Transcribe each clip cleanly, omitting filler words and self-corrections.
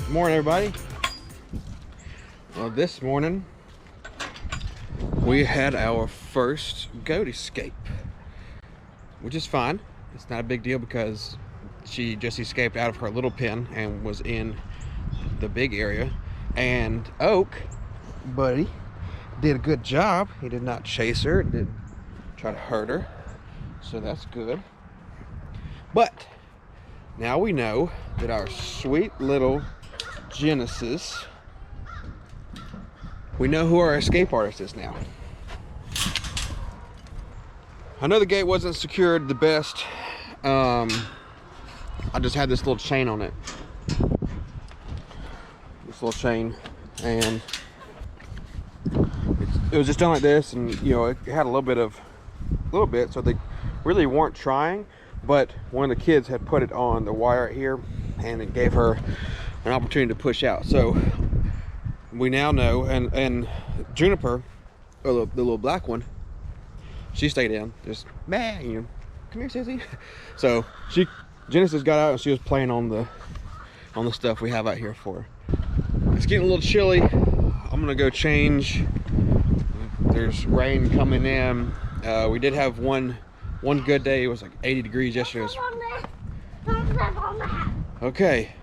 Good morning, everybody. Well, this morning we had our first goat escape, which is fine. It's not a big deal because she just escaped out of her little pen and was in the big area. And Oak, buddy, did a good job. He did not chase her, didn't try to hurt her, so that's good. But now we know that our sweet little Genesis, we know who our escape artist is now. I know the gate wasn't secured the best. I just had this little chain on it. This little chain, and it was just done like this, and you know, it had a little bit, so they really weren't trying, but one of the kids had put it on the wire right here, and it gave her an opportunity to push out. So we now know, and Juniper, or the little black one, she stayed in, just man, you know, come here, sissy. So Genesis got out and she was playing on the stuff we have out here for her. It's getting a little chilly. I'm gonna go change. There's rain coming in. We did have one good day. It was like 80 degrees yesterday. Okay.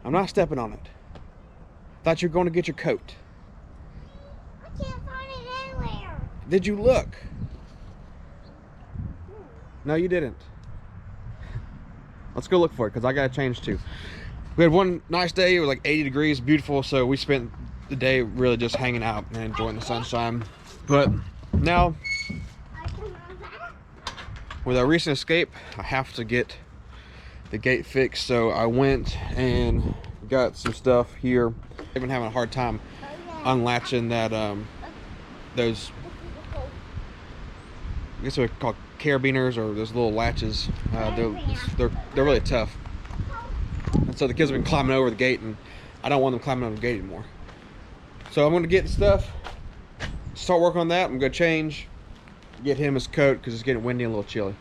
I'm not stepping on it. Thought you were going to get your coat. I can't find it anywhere. Did you look? No, you didn't. Let's go look for it, because I got to change too. We had one nice day. It was like 80 degrees, beautiful. So we spent the day really just hanging out and enjoying the sunshine. But now, with our recent escape, I have to get the gate fixed. So I went and got some stuff here. I've been having a hard time unlatching that those, I guess they're called carabiners, or those little latches. They're really tough, and so the kids have been climbing over the gate, and I don't want them climbing over the gate anymore. So I'm going to get the stuff, start working on that. I'm going to change, get him his coat because it's getting windy and a little chilly.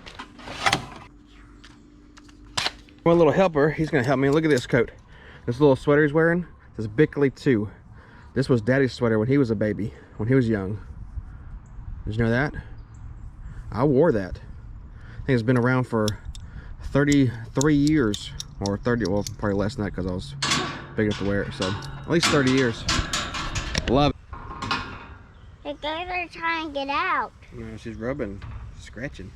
One little helper, he's going to help me. Look at this coat. This little sweater he's wearing, this is Bickley 2. This was Daddy's sweater when he was a baby, when he was young. Did you know that? I wore that. I think it's been around for 33 years, or 30, well, probably less than that because I was big enough to wear it. So at least 30 years. Love it. The guys are trying to get out. No, she's rubbing, scratching.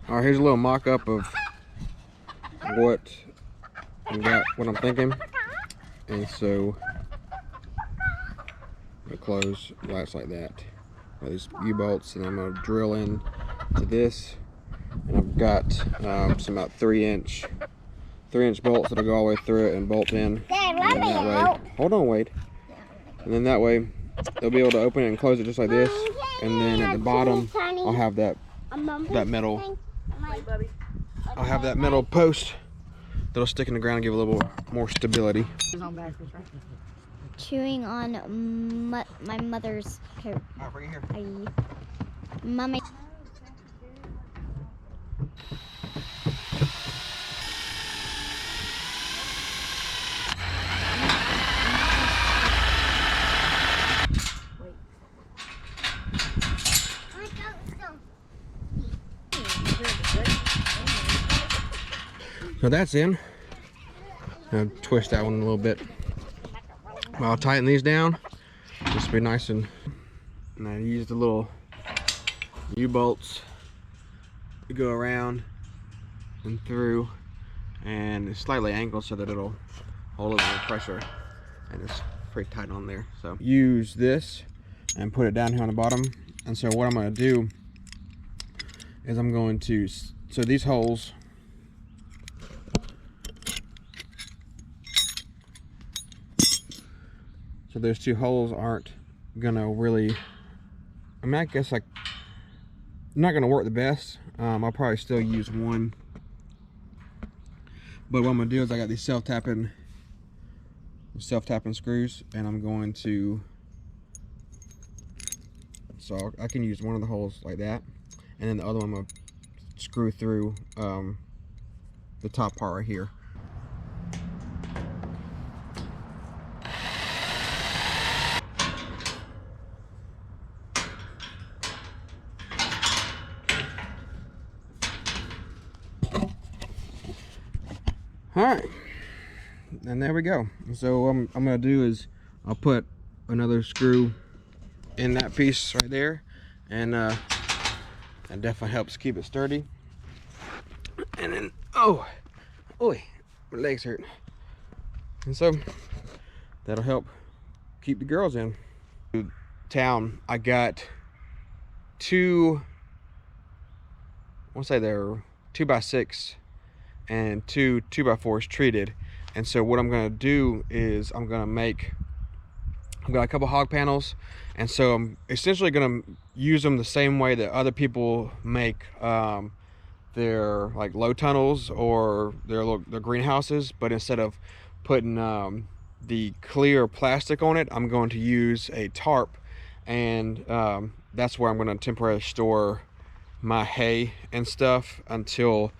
All right, here's a little mock-up of what I'm thinking. And so I'm gonna close lights like that, these U-bolts, and I'm gonna drill in to this. And I've got some about 3-inch bolts that'll go all the way through it and bolt in. Dad, and then that way, hold on, Wade. And then that way they'll be able to open it and close it just like this. And then at the bottom, I'll have that metal. I'll have that metal post that'll stick in the ground and give a little more stability. Chewing on my mother's coat. Right here. Mommy. So that's in. I'll twist that one a little bit. I'll tighten these down just to be nice, and I use the little U-bolts to go around and through, and it's slightly angled so that it'll hold a little pressure, and it's pretty tight on there. So use this and put it down here on the bottom. And so what I'm going to do is I'm going to, so these holes, so those two holes aren't gonna really, I mean, I guess like not gonna work the best. I'll probably still use one, but what I'm gonna do is I got these self-tapping screws, and I'm going to, so I can use one of the holes like that, and then the other one I'm gonna screw through the top part right here. All right, and there we go. So what I'm gonna do is I'll put another screw in that piece right there, and that definitely helps keep it sturdy. And then, oh, my legs hurt. And so that'll help keep the girls in. Town, I got two, I want to say they're 2x6 and two 2x4s treated. And so what I'm gonna do is I've got a couple hog panels, and so I'm essentially gonna use them the same way that other people make their like low tunnels or their greenhouses, but instead of putting the clear plastic on it, I'm going to use a tarp, and that's where I'm going to temporarily store my hay and stuff until,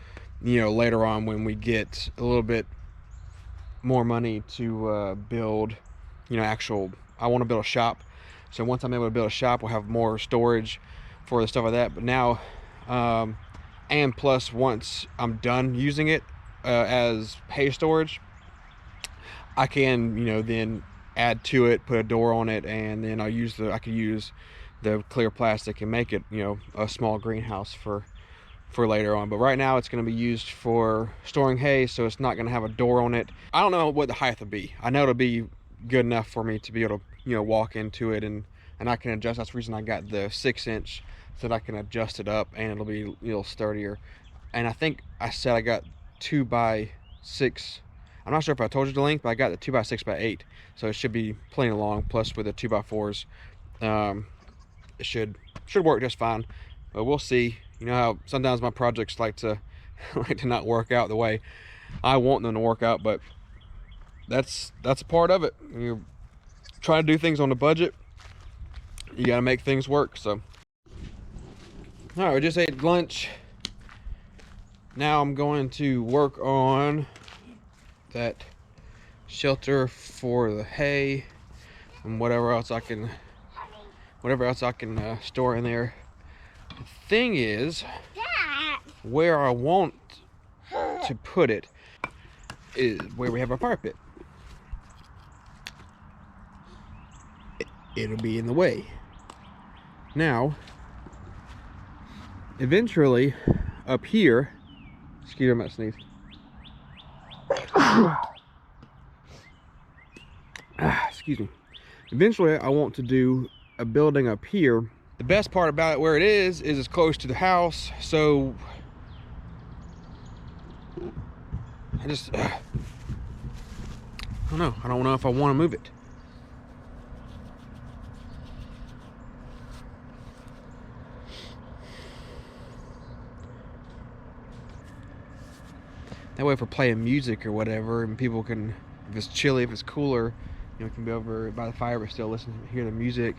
you know, later on when we get a little bit more money to build, you know, I want to build a shop. So once I'm able to build a shop, we'll have more storage for the stuff like that. But now, and plus once I'm done using it as hay storage, I can, you know, then add to it, put a door on it, and then I could use the clear plastic and make it, you know, a small greenhouse for later on. But right now it's going to be used for storing hay, so it's not going to have a door on it. I don't know what the height will be. I know it'll be good enough for me to be able to, you know, walk into it, and I can adjust. That's the reason I got the 6-inch, so that I can adjust it up and it'll be a little sturdier. And I think I said I got 2x6. I'm not sure if I told you the length, but I got the 2x6x8, so it should be plenty long. Plus with the 2x4s, it should work just fine. But we'll see. You know how sometimes my projects like to not work out the way I want them to work out, but that's a part of it. You try to do things on a budget, you got to make things work. So all right, we just ate lunch. Now I'm going to work on that shelter for the hay and whatever else I can store in there. The thing is, where I want to put it is where we have our fire pit. It'll be in the way. Now, eventually, up here, excuse me, I'm about to sneeze. Excuse me. Eventually, I want to do a building up here. The best part about it, where it is it's close to the house. So I don't know. I don't know if I want to move it. That way, if we're playing music or whatever, and people can, if it's chilly, if it's cooler, you know, can be over by the fire but still hear the music,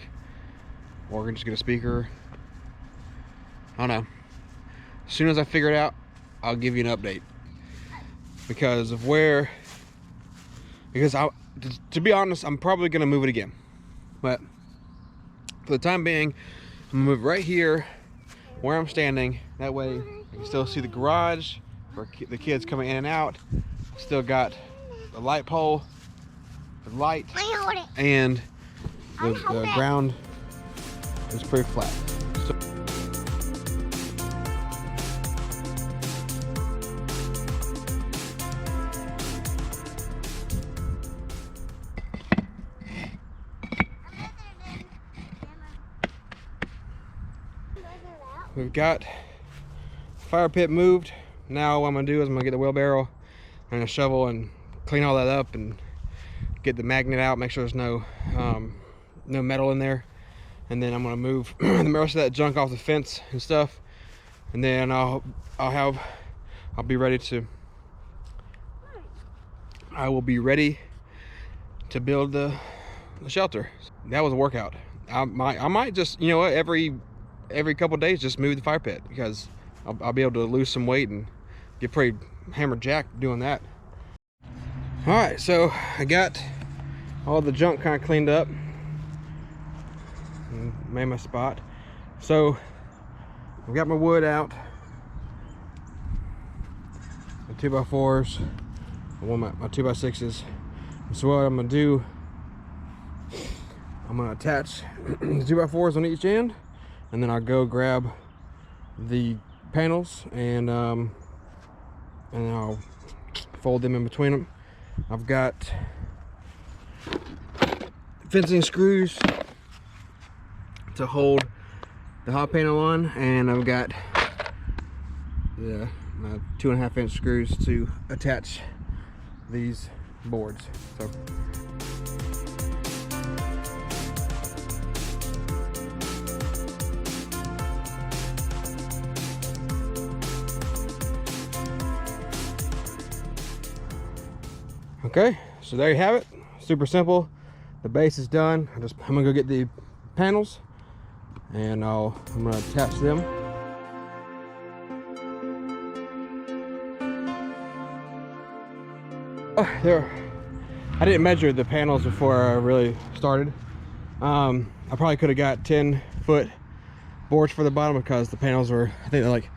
or we can just get a speaker. I don't know. As soon as I figure it out, I'll give you an update. Because to be honest, I'm probably gonna move it again. But for the time being, I'm gonna move right here where I'm standing. That way, you can still see the garage for the kids coming in and out. Still got the light pole, the light, and the ground is pretty flat. So we've got fire pit moved. Now what I'm gonna do is I'm gonna get the wheelbarrow and a shovel and clean all that up and get the magnet out, make sure there's no metal in there, and then I'm gonna move the rest of that junk off the fence and stuff, and then I will be ready to build the shelter. That was a workout. I might just, you know what, every every couple of days just move the fire pit, because I'll be able to lose some weight and get pretty hammered jack doing that. All right, so I got all the junk kind of cleaned up and made my spot. So I've got my wood out, my 2x4s, my 2x6s. So what I'm gonna do, I'm gonna attach the 2x4s on each end, and then I'll go grab the panels and I'll fold them in between them. I've got fencing screws to hold the hot panel on, and I've got my 2.5 inch screws to attach these boards. So okay, so there you have it. Super simple. The base is done. I'm gonna go get the panels, and I'm gonna attach them. There, I didn't measure the panels before I really started. I probably could have got 10-foot boards for the bottom, because the panels were, I think they're like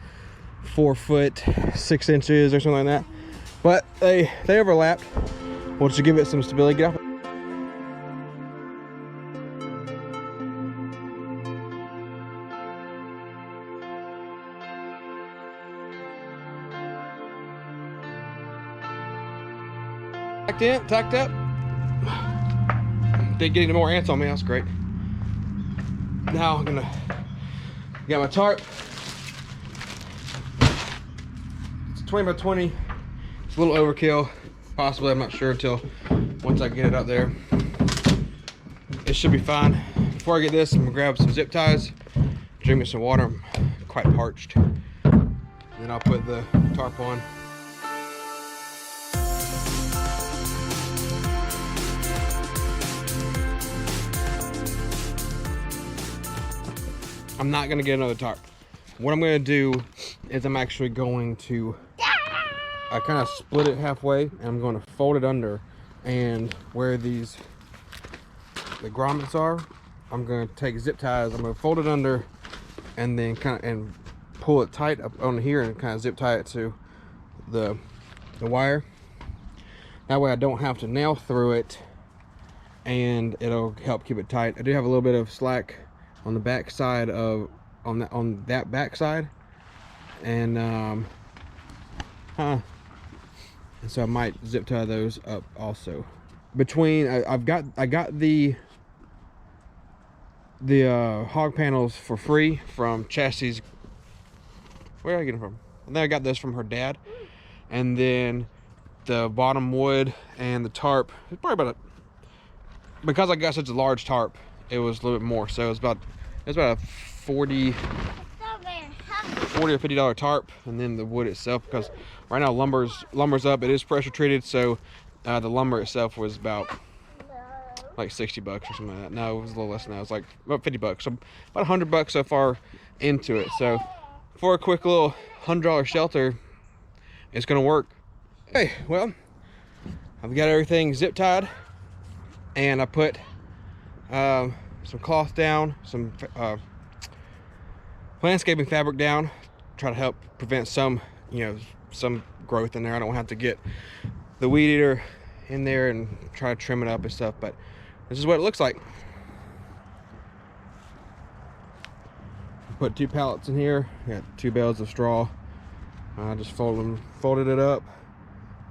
4 foot 6 inches or something like that. But they overlapped. We'll just give it some stability. Get off. Tacked up. Didn't get any more ants on me. That's great. Now I'm gonna get my tarp. It's 20 by 20. It's a little overkill, possibly. I'm not sure until once I get it up there. It should be fine. Before I get this, I'm gonna grab some zip ties, drink me some water. I'm quite parched. Then I'll put the tarp on. I'm not gonna get another tarp. What I'm gonna do is I'm actually going to, I kind of split it halfway, and I'm going to fold it under, and where the grommets are, I'm going to take zip ties. I'm going to fold it under, and then and pull it tight up on here, and kind of zip tie it to the wire. That way I don't have to nail through it, and it'll help keep it tight. I do have a little bit of slack on the back side of on that back side, and and so I might zip tie those up also. Between I got the hog panels for free from Chassie's. Where did I get them from? And then I got this from her dad, and then the bottom wood and the tarp. It's probably about because I got such a large tarp, it was a little bit more. So it was about a $40 or $50 tarp, and then the wood itself, because right now lumber's up. It is pressure treated, so the lumber itself was about like 60 bucks or something like that. No, it was a little less than that. It was like about 50 bucks. So about 100 bucks so far into it. So for a quick little $100 shelter, it's gonna work. Okay, well, I've got everything zip tied, and I put some cloth down, some landscaping fabric down, try to help prevent some growth in there. I don't have to get the weed eater in there and try to trim it up and stuff, but this is what it looks like. Put 2 pallets in here. Got 2 bales of straw. I just folded it up,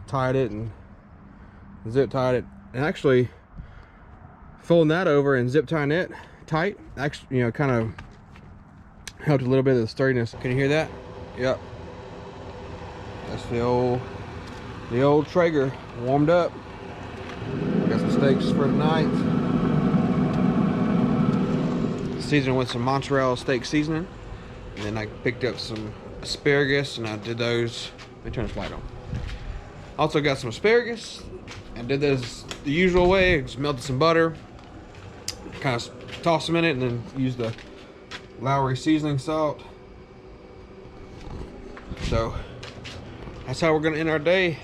tied it, and zip tied it. And actually folding that over and zip tying it tight, actually, kind of helped a little bit of the sturdiness. Can you hear that? Yep. That's the old Traeger warmed up. Got some steaks for tonight. Seasoned with some mozzarella steak seasoning. And then I picked up some asparagus, and I did those. Let me turn this light on. Also got some asparagus and did this the usual way. Just melted some butter, kind of tossed them in it, and then used the Lowry seasoning salt. So that's how we're gonna end our day.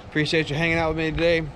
Appreciate you hanging out with me today.